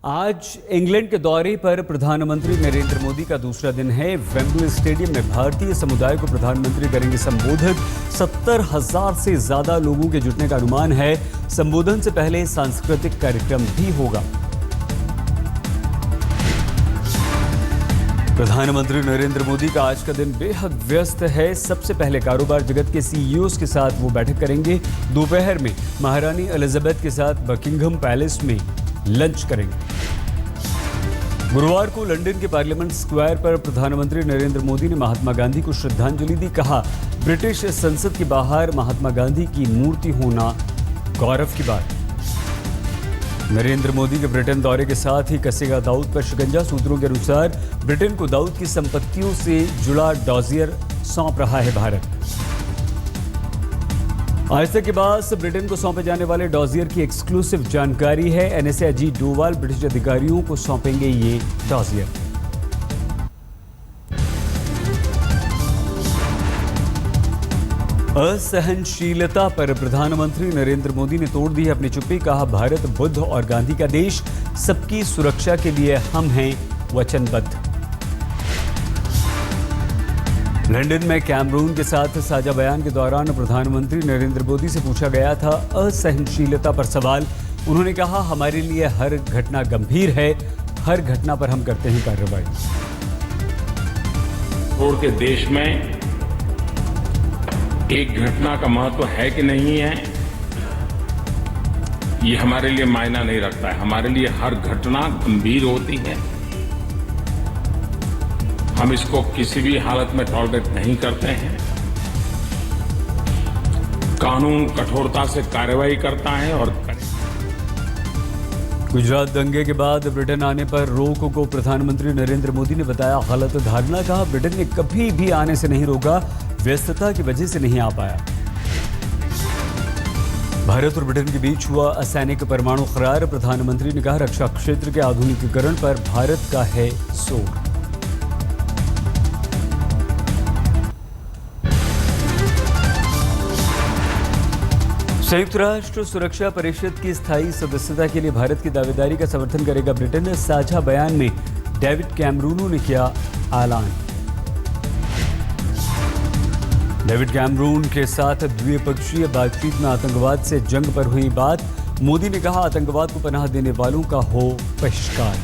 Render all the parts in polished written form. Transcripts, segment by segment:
आज इंग्लैंड के दौरे पर प्रधानमंत्री नरेंद्र मोदी का दूसरा दिन है। वेम्बले स्टेडियम में भारतीय समुदाय को प्रधानमंत्री करेंगे संबोधित। 70,000 से ज्यादा लोगों के जुटने का अनुमान है। संबोधन से पहले सांस्कृतिक कार्यक्रम भी होगा। प्रधानमंत्री नरेंद्र मोदी का आज का दिन बेहद व्यस्त है। सबसे पहले कारोबार जगत के सीईओज के साथ वो बैठक करेंगे। दोपहर में महारानी एलिजाबेथ के साथ बकिंघम पैलेस में लंच करेंगे। गुरुवार को लंदन के पार्लियामेंट स्क्वायर पर प्रधानमंत्री नरेंद्र मोदी ने महात्मा गांधी को श्रद्धांजलि दी। कहा, ब्रिटिश संसद के बाहर महात्मा गांधी की मूर्ति होना गौरव की बात। नरेंद्र मोदी के ब्रिटेन दौरे के साथ ही कसेगा दाऊद पर शिकंजा। सूत्रों के अनुसार ब्रिटेन को दाऊद की संपत्तियों से जुड़ा डॉजियर सौंप रहा है भारत। आज तक के बाद ब्रिटेन को सौंपे जाने वाले डॉजियर की एक्सक्लूसिव जानकारी है। एनएसए अजीत डोवाल ब्रिटिश अधिकारियों को सौंपेंगे ये डॉजियर। असहनशीलता पर प्रधानमंत्री नरेंद्र मोदी ने तोड़ दी है अपनी चुप्पी। कहा, भारत बुद्ध और गांधी का देश, सबकी सुरक्षा के लिए हम हैं वचनबद्ध। लंदन में कैमरून के साथ साझा बयान के दौरान प्रधानमंत्री नरेंद्र मोदी से पूछा गया था असहनशीलता पर सवाल। उन्होंने कहा, हमारे लिए हर घटना गंभीर है, हर घटना पर हम करते हैं कार्रवाई। और के देश में एक घटना का महत्व है कि नहीं है, ये हमारे लिए मायना नहीं रखता है। हमारे लिए हर घटना गंभीर होती है। हम इसको किसी भी हालत में टॉलरेट नहीं करते हैं। कानून कठोरता से कार्रवाई करता है और गुजरात दंगे के बाद ब्रिटेन आने पर रोक को प्रधानमंत्री नरेंद्र मोदी ने बताया गलत धारणा। कहा, ब्रिटेन ने कभी भी आने से नहीं रोका, व्यस्तता की वजह से नहीं आ पाया। भारत और ब्रिटेन के बीच हुआ असैनिक परमाणु करार। प्रधानमंत्री ने कहा, रक्षा क्षेत्र के आधुनिकीकरण पर भारत का है जोर। संयुक्त राष्ट्र सुरक्षा परिषद की स्थायी सदस्यता के लिए भारत की दावेदारी का समर्थन करेगा ब्रिटेन। साझा बयान में डेविड कैमरून ने किया ऐलान। डेविड कैमरून के साथ द्विपक्षीय बातचीत में आतंकवाद से जंग पर हुई बात। मोदी ने कहा, आतंकवाद को पनाह देने वालों का हो बहिष्कार।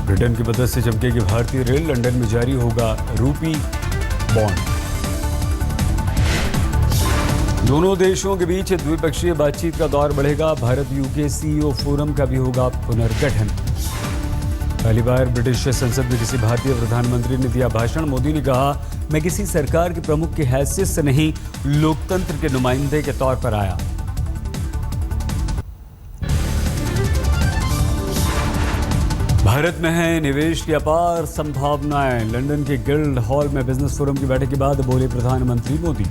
ब्रिटेन की मदद से चमकेगी भारतीय रेल। लंदन में जारी होगा रूपी बॉन्ड। दोनों देशों के बीच द्विपक्षीय बातचीत का दौर बढ़ेगा। भारत यूके सीईओ फोरम का भी होगा पुनर्गठन। पहली बार ब्रिटिश संसद में किसी भारतीय प्रधानमंत्री ने दिया भाषण। मोदी ने कहा, मैं किसी सरकार के प्रमुख की हैसियत से नहीं, लोकतंत्र के नुमाइंदे के तौर पर आया। भारत में है निवेश की अपार संभावनाएं। लंदन के गिल्ड हॉल में बिजनेस फोरम की बैठक के बाद बोले प्रधानमंत्री मोदी।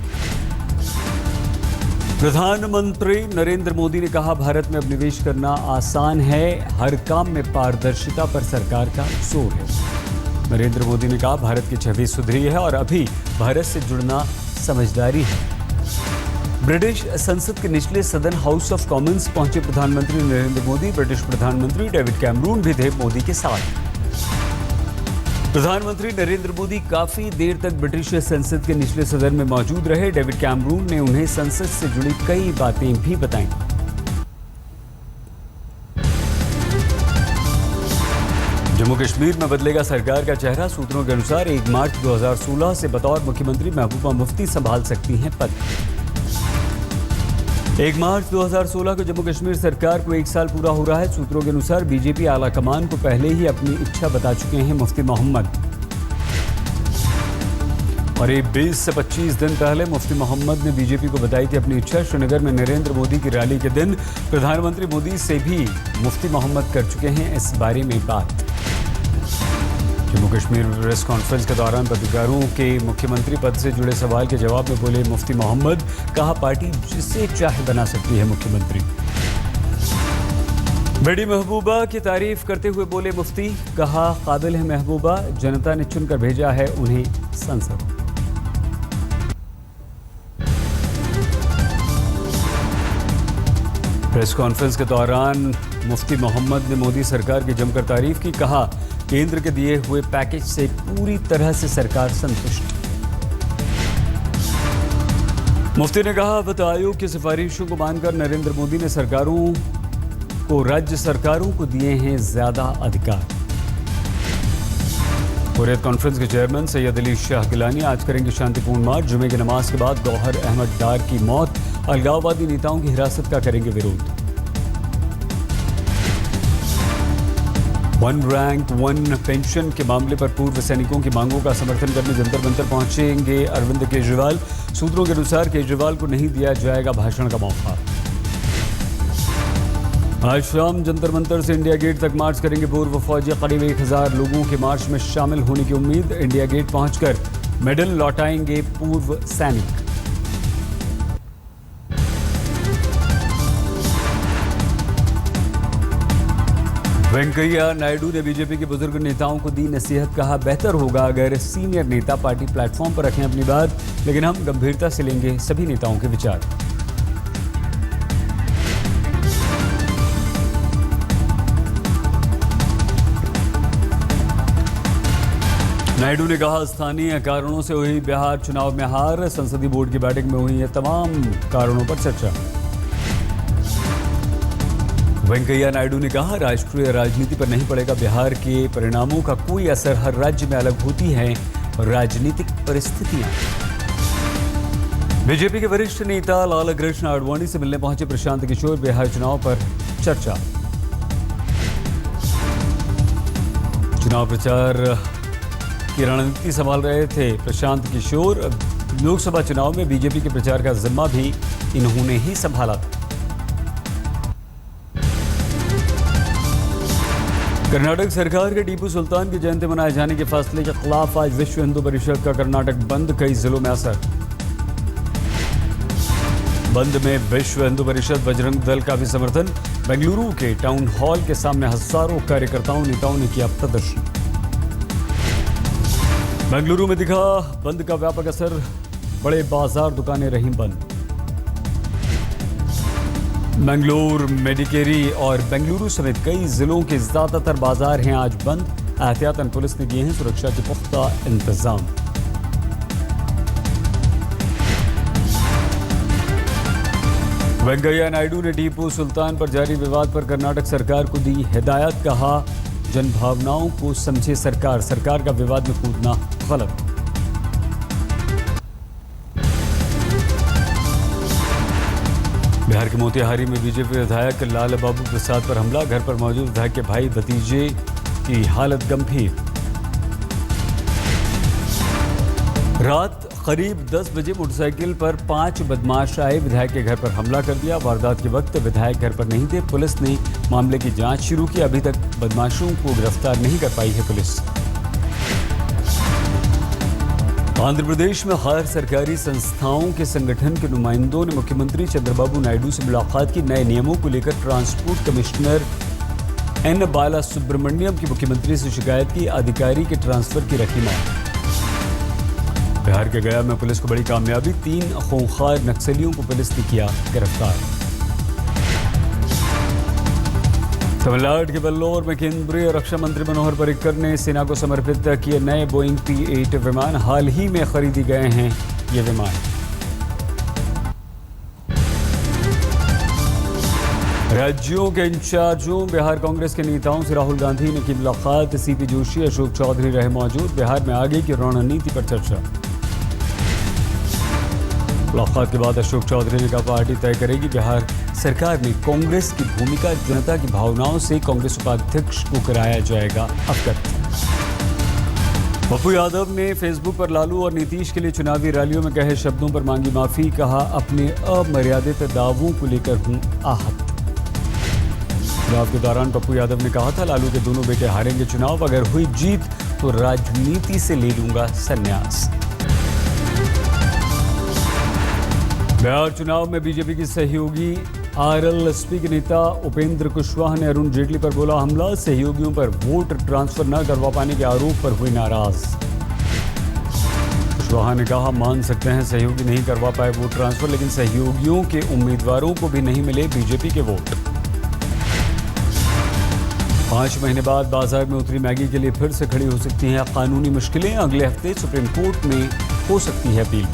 प्रधानमंत्री नरेंद्र मोदी ने कहा, भारत में अब निवेश करना आसान है, हर काम में पारदर्शिता पर सरकार का जोर है। नरेंद्र मोदी ने कहा, भारत की छवि सुधरी है और अभी भारत से जुड़ना समझदारी है। ब्रिटिश संसद के निचले सदन हाउस ऑफ कॉमन्स पहुंचे प्रधानमंत्री नरेंद्र मोदी। ब्रिटिश प्रधानमंत्री डेविड कैमरून भी थे मोदी के साथ। प्रधानमंत्री नरेंद्र मोदी काफी देर तक ब्रिटिश संसद के निचले सदन में मौजूद रहे। डेविड कैमरून ने उन्हें संसद से जुड़ी कई बातें भी बताईं। जम्मू कश्मीर में बदलेगा सरकार का चेहरा। सूत्रों के अनुसार 1 मार्च 2016 से बतौर मुख्यमंत्री महबूबा मुफ्ती संभाल सकती हैं पद। 1 मार्च 2016 को जम्मू कश्मीर सरकार को 1 साल पूरा हो रहा है। सूत्रों के अनुसार बीजेपी आला कमान को पहले ही अपनी इच्छा बता चुके हैं मुफ्ती मोहम्मद। और ये 20 से 25 दिन पहले मुफ्ती मोहम्मद ने बीजेपी को बताई थी अपनी इच्छा। श्रीनगर में नरेंद्र मोदी की रैली के दिन प्रधानमंत्री मोदी से भी मुफ्ती मोहम्मद कर चुके हैं इस बारे में बात। जम्मू कश्मीर प्रेस कॉन्फ्रेंस के दौरान पत्रकारों के मुख्यमंत्री पद से जुड़े सवाल के जवाब में बोले मुफ्ती मोहम्मद। कहा, पार्टी जिसे चाहे बना सकती है मुख्यमंत्री। बेटी महबूबा की तारीफ करते हुए बोले मुफ्ती। कहा, काबिल है महबूबा, जनता ने चुनकर भेजा है उन्हें संसद। प्रेस कॉन्फ्रेंस के दौरान मुफ्ती मोहम्मद ने मोदी सरकार की जमकर तारीफ की। कहा, केंद्र के दिए हुए पैकेज से पूरी तरह से सरकार संतुष्ट। मुफ्ती ने कहा, वित्त आयोग की सिफारिशों को मानकर नरेंद्र मोदी ने राज्य सरकारों को दिए हैं ज्यादा अधिकार। हुर्रियत कॉन्फ्रेंस के चेयरमैन सैयद अली शाह गिलानी आज करेंगे शांतिपूर्ण मार्च। जुमे की नमाज के बाद गौहर अहमद डार की मौत, अलगाववादी नेताओं की हिरासत का करेंगे विरोध। वन रैंक वन पेंशन के मामले पर पूर्व सैनिकों की मांगों का समर्थन करने जंतर मंतर पहुंचेंगे अरविंद केजरीवाल। सूत्रों के अनुसार केजरीवाल को नहीं दिया जाएगा भाषण का मौका। आज शाम जंतर मंतर से इंडिया गेट तक मार्च करेंगे पूर्व फौजी। करीब 1000 लोगों के मार्च में शामिल होने की उम्मीद। इंडिया गेट पहुंचकर मेडल लौटाएंगे पूर्व सैनिक। वेंकैया नायडू ने बीजेपी के बुजुर्ग नेताओं को दी नसीहत। कहा, बेहतर होगा अगर सीनियर नेता पार्टी प्लेटफॉर्म पर रखें अपनी बात, लेकिन हम गंभीरता से लेंगे सभी नेताओं के विचार। नायडू ने कहा, स्थानीय कारणों से हुई बिहार चुनाव में हार। संसदीय बोर्ड की बैठक में हुई है तमाम कारणों पर चर्चा। वेंकैया नायडू ने कहा, राष्ट्रीय राजनीति पर नहीं पड़ेगा बिहार के परिणामों का कोई असर। हर राज्य में अलग होती हैं राजनीतिक परिस्थितियां। बीजेपी के वरिष्ठ नेता लाल कृष्ण आडवाणी से मिलने पहुंचे प्रशांत किशोर। बिहार चुनाव पर चर्चा। चुनाव प्रचार की रणनीति संभाल रहे थे प्रशांत किशोर। लोकसभा चुनाव में बीजेपी के प्रचार का जिम्मा भी इन्होंने ही संभाला था। कर्नाटक सरकार के टीपू सुल्तान की जयंती मनाए जाने के फैसले के खिलाफ आज विश्व हिंदू परिषद का कर्नाटक बंद। कई जिलों में असर। बंद में विश्व हिंदू परिषद बजरंग दल का भी समर्थन। बेंगलुरु के टाउन हॉल के सामने हजारों कार्यकर्ताओं नेताओं ने किया प्रदर्शन। बेंगलुरु में दिखा बंद का व्यापक असर। बड़े बाजार दुकानें रहीं बंद। बेंगलुरु, मेडिकेरी और बेंगलुरु समेत कई जिलों के ज्यादातर बाजार हैं आज बंद। एहतियातन पुलिस ने किए हैं सुरक्षा के पुख्ता इंतजाम। वेंकैया नायडू ने टीपू सुल्तान पर जारी विवाद पर कर्नाटक सरकार को दी हिदायत। कहा, जनभावनाओं को समझे सरकार का विवाद में कूदना गलत। बिहार के मोतिहारी में बीजेपी विधायक लाल बाबू प्रसाद पर हमला। घर पर मौजूद विधायक के भाई भतीजे की हालत गंभीर। रात करीब 10 बजे मोटरसाइकिल पर 5 बदमाश आए, विधायक के घर पर हमला कर दिया। वारदात के वक्त विधायक घर पर नहीं थे। पुलिस ने मामले की जांच शुरू की। अभी तक बदमाशों को गिरफ्तार नहीं कर पाई है पुलिस। आंध्र प्रदेश में गैर सरकारी संस्थाओं के संगठन के नुमाइंदों ने मुख्यमंत्री चंद्रबाबू नायडू से मुलाकात की। नए नियमों को लेकर ट्रांसपोर्ट कमिश्नर एन बाला सुब्रमण्यम की मुख्यमंत्री से शिकायत की। अधिकारी के ट्रांसफर की रखी मांग। बिहार के गया में पुलिस को बड़ी कामयाबी। 3 खूंखार नक्सलियों को पुलिस ने किया गिरफ्तार। तमिलनाडु के वेल्लोर में केंद्रीय रक्षा मंत्री मनोहर पर्रिकर ने सेना को समर्पित किए नए बोइंग P-8 विमान। हाल ही में खरीदी गए हैं ये विमान। राज्यों के इंचार्जों बिहार कांग्रेस के नेताओं से राहुल गांधी ने की मुलाकात। CP जोशी, अशोक चौधरी रहे मौजूद। बिहार में आगे की रणनीति पर चर्चा। मुलाकात के बाद अशोक चौधरी ने कहा, पार्टी तय करेगी बिहार सरकार में कांग्रेस की भूमिका। जनता की भावनाओं से कांग्रेस उपाध्यक्ष को कराया जाएगा अवगत। पप्पू यादव ने फेसबुक पर लालू और नीतीश के लिए चुनावी रैलियों में कहे शब्दों पर मांगी माफी। कहा, अपने अमर्यादित दावों को लेकर हूं आहत। चुनाव के दौरान पप्पू यादव ने कहा था, लालू के दोनों बेटे हारेंगे चुनाव। अगर हुई जीत तो राजनीति से ले लूंगा संन्यास। बिहार चुनाव में बीजेपी की सहयोगी RLSP के नेता उपेंद्र कुशवाहा ने अरुण जेटली पर बोला हमला। सहयोगियों पर वोट ट्रांसफर न करवा पाने के आरोप पर हुए नाराज। कुशवाहा ने कहा, मान सकते हैं सहयोगी नहीं करवा पाए वोट ट्रांसफर, लेकिन सहयोगियों के उम्मीदवारों को भी नहीं मिले बीजेपी के वोट। 5 महीने बाद बाजार में उतरी मैगी के लिए फिर से खड़ी हो सकती हैं कानूनी मुश्किलें। अगले हफ्ते सुप्रीम कोर्ट में हो सकती है अपील।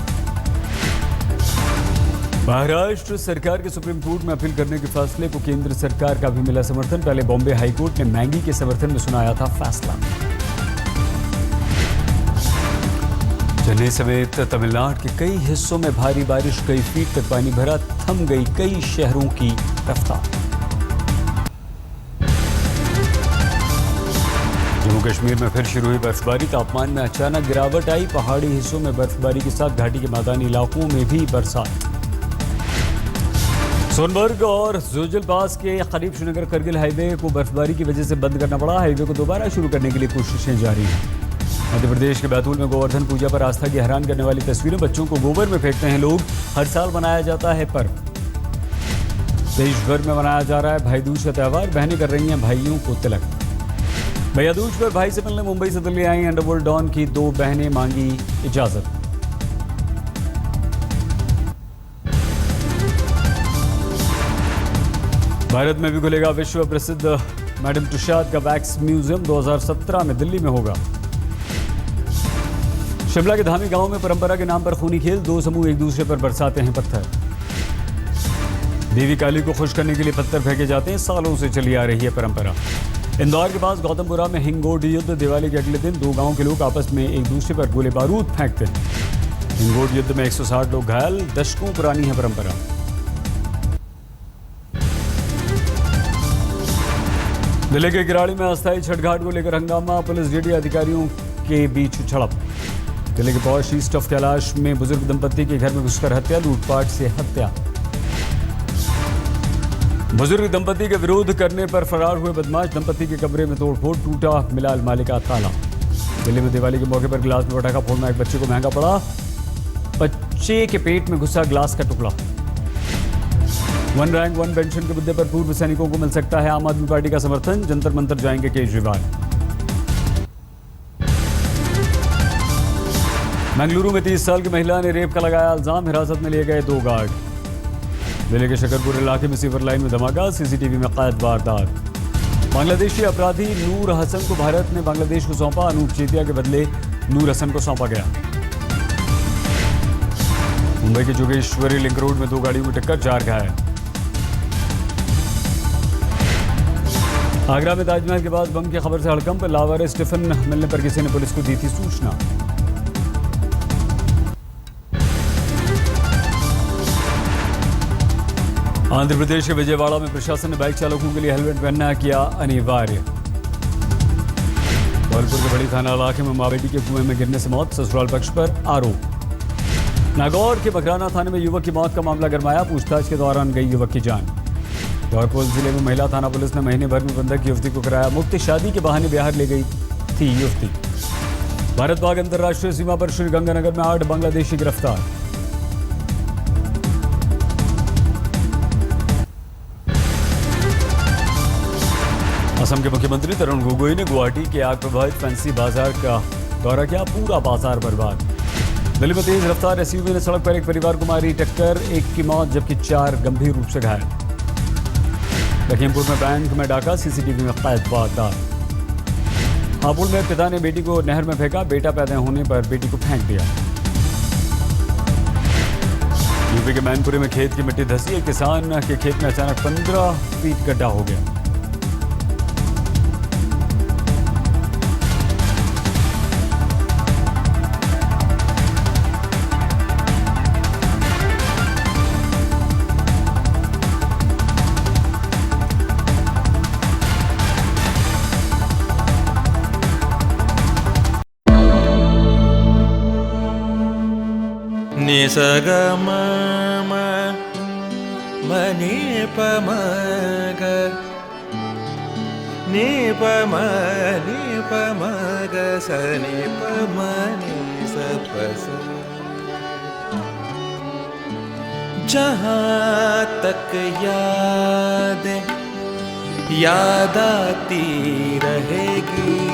महाराष्ट्र सरकार के सुप्रीम कोर्ट में अपील करने के फैसले को केंद्र सरकार का भी मिला समर्थन। पहले बॉम्बे हाई कोर्ट ने मैगी के समर्थन में सुनाया था फैसला। चेन्नई समेत तमिलनाडु के कई हिस्सों में भारी बारिश, कई फीट तक पानी भरा, थम गई कई शहरों की रफ्तार। जम्मू कश्मीर में फिर शुरू हुई बर्फबारी, तापमान में अचानक गिरावट आई। पहाड़ी हिस्सों में बर्फबारी के साथ घाटी के मैदानी इलाकों में भी बरसात। सोनबर्ग और जोजिल पास के करीब श्रीनगर करगिल हाईवे को बर्फबारी की वजह से बंद करना पड़ा। हाईवे को दोबारा शुरू करने के लिए कोशिशें जारी हैं। मध्य प्रदेश के बैतूल में गोवर्धन पूजा पर आस्था की हैरान करने वाली तस्वीरें। बच्चों को गोबर में फेंकते हैं लोग। हर साल मनाया जाता है पर्व। देश भर में मनाया जा रहा है भाई दूज का त्यौहार। बहनें कर रही हैं भाइयों को तिलक। भैया दूज पर भाई से मिलने मुंबई से दिल्ली आई अंडरवर्ल्ड डॉन की 2 बहनें, मांगी इजाजत। भारत में भी खुलेगा विश्व प्रसिद्ध मैडम तुषाद का वैक्स म्यूजियम। 2017 में दिल्ली में होगा। शिमला के धामी गांव में परंपरा के नाम पर खूनी खेल। 2 समूह एक दूसरे पर बरसाते हैं पत्थर। देवी काली को खुश करने के लिए पत्थर फेंके जाते हैं। सालों से चली आ रही है परंपरा। इंदौर के पास गौतमपुरा में हिंगोट युद्ध। दिवाली के अगले दिन 2 गांव के लोग आपस में एक दूसरे पर गोले बारूद फेंकते हैं। हिंगोट युद्ध में 160 लोग घायल। दशकों पुरानी है परंपरा। दिल्ली के किराड़ी में अस्थायी छठ घाट को लेकर हंगामा। पुलिस डीडी अधिकारियों के बीच झड़प। दिल्ली के पॉश ईस्ट ऑफ कैलाश में बुजुर्ग दंपति के घर में घुसकर हत्या, लूटपाट से हत्या। बुजुर्ग दंपति के विरोध करने पर फरार हुए बदमाश। दंपति के कमरे में तोड़फोड़, टूटा मिला अलमारी का ताला। दिल्ली में दिवाली के मौके पर गिलास में पटाखा फोड़ना एक बच्चे को महंगा पड़ा। बच्चे के पेट में घुसा ग्लास का टुकड़ा। 1 रैंक 1 पेंशन के मुद्दे पर पूर्व सैनिकों को मिल सकता है आम आदमी पार्टी का समर्थन। जंतर मंतर जाएंगे केजरीवाल। बेंगलुरु में 30 साल की महिला ने रेप का लगाया इल्जाम। हिरासत में लिए गए 2 गार्ड। दिल्ली के शकरपुर इलाके में सीवर लाइन में धमाका, सीसीटीवी में कैद वारदात। बांग्लादेशी अपराधी नूर हसन को भारत ने बांग्लादेश को सौंपा। अनूप चेतिया के बदले नूर हसन को सौंपा गया। मुंबई के जोगेश्वरी लिंक रोड में 2 गाड़ियों में टक्कर, 4 घायल। आगरा में ताजमहल के पास बम की खबर से हड़कंप। लावारिस टिफिन मिलने पर किसी ने पुलिस को दी थी सूचना। आंध्र प्रदेश के विजयवाड़ा में प्रशासन ने बाइक चालकों के लिए हेलमेट पहनना किया अनिवार्य। धौलपुर के बड़ी थाना इलाके में मां बेटी के कुएं में गिरने से मौत, ससुराल पक्ष पर आरोप। नागौर के बकराना थाने में युवक की मौत का मामला गरमाया। पूछताछ के दौरान गई युवक की जान। धौलपुर जिले में महिला थाना पुलिस ने महीने भर में बंधक युवती को कराया मुक्त। शादी के बहाने बिहार ले गई थी युवती। भारत पाक अंतर्राष्ट्रीय सीमा पर श्रीगंगानगर में 8 बांग्लादेशी गिरफ्तार। असम के मुख्यमंत्री तरुण गोगोई ने गुवाहाटी के आग प्रभावित फैंसी बाजार का दौरा किया। पूरा बाजार बर्बाद। दिल्ली में तेज रफ्तार एसयूवी ने सड़क पर एक परिवार को मारी टक्कर। 1 की मौत जबकि 4 गंभीर रूप से घायल। लखीमपुर में बैंक में डाका, सीसीटीवी में कैद वारदात। हापुड़ में पिता ने बेटी को नहर में फेंका। बेटा पैदा होने पर बेटी को फेंक दिया। यूपी के मैनपुरी में खेत की मिट्टी धंसी। एक किसान के खेत में अचानक 15 फीट गड्ढा हो गया। निसगम मनि पमग नि पमग सनि पमनि सपस। जहाँ तक याद आती रहेगी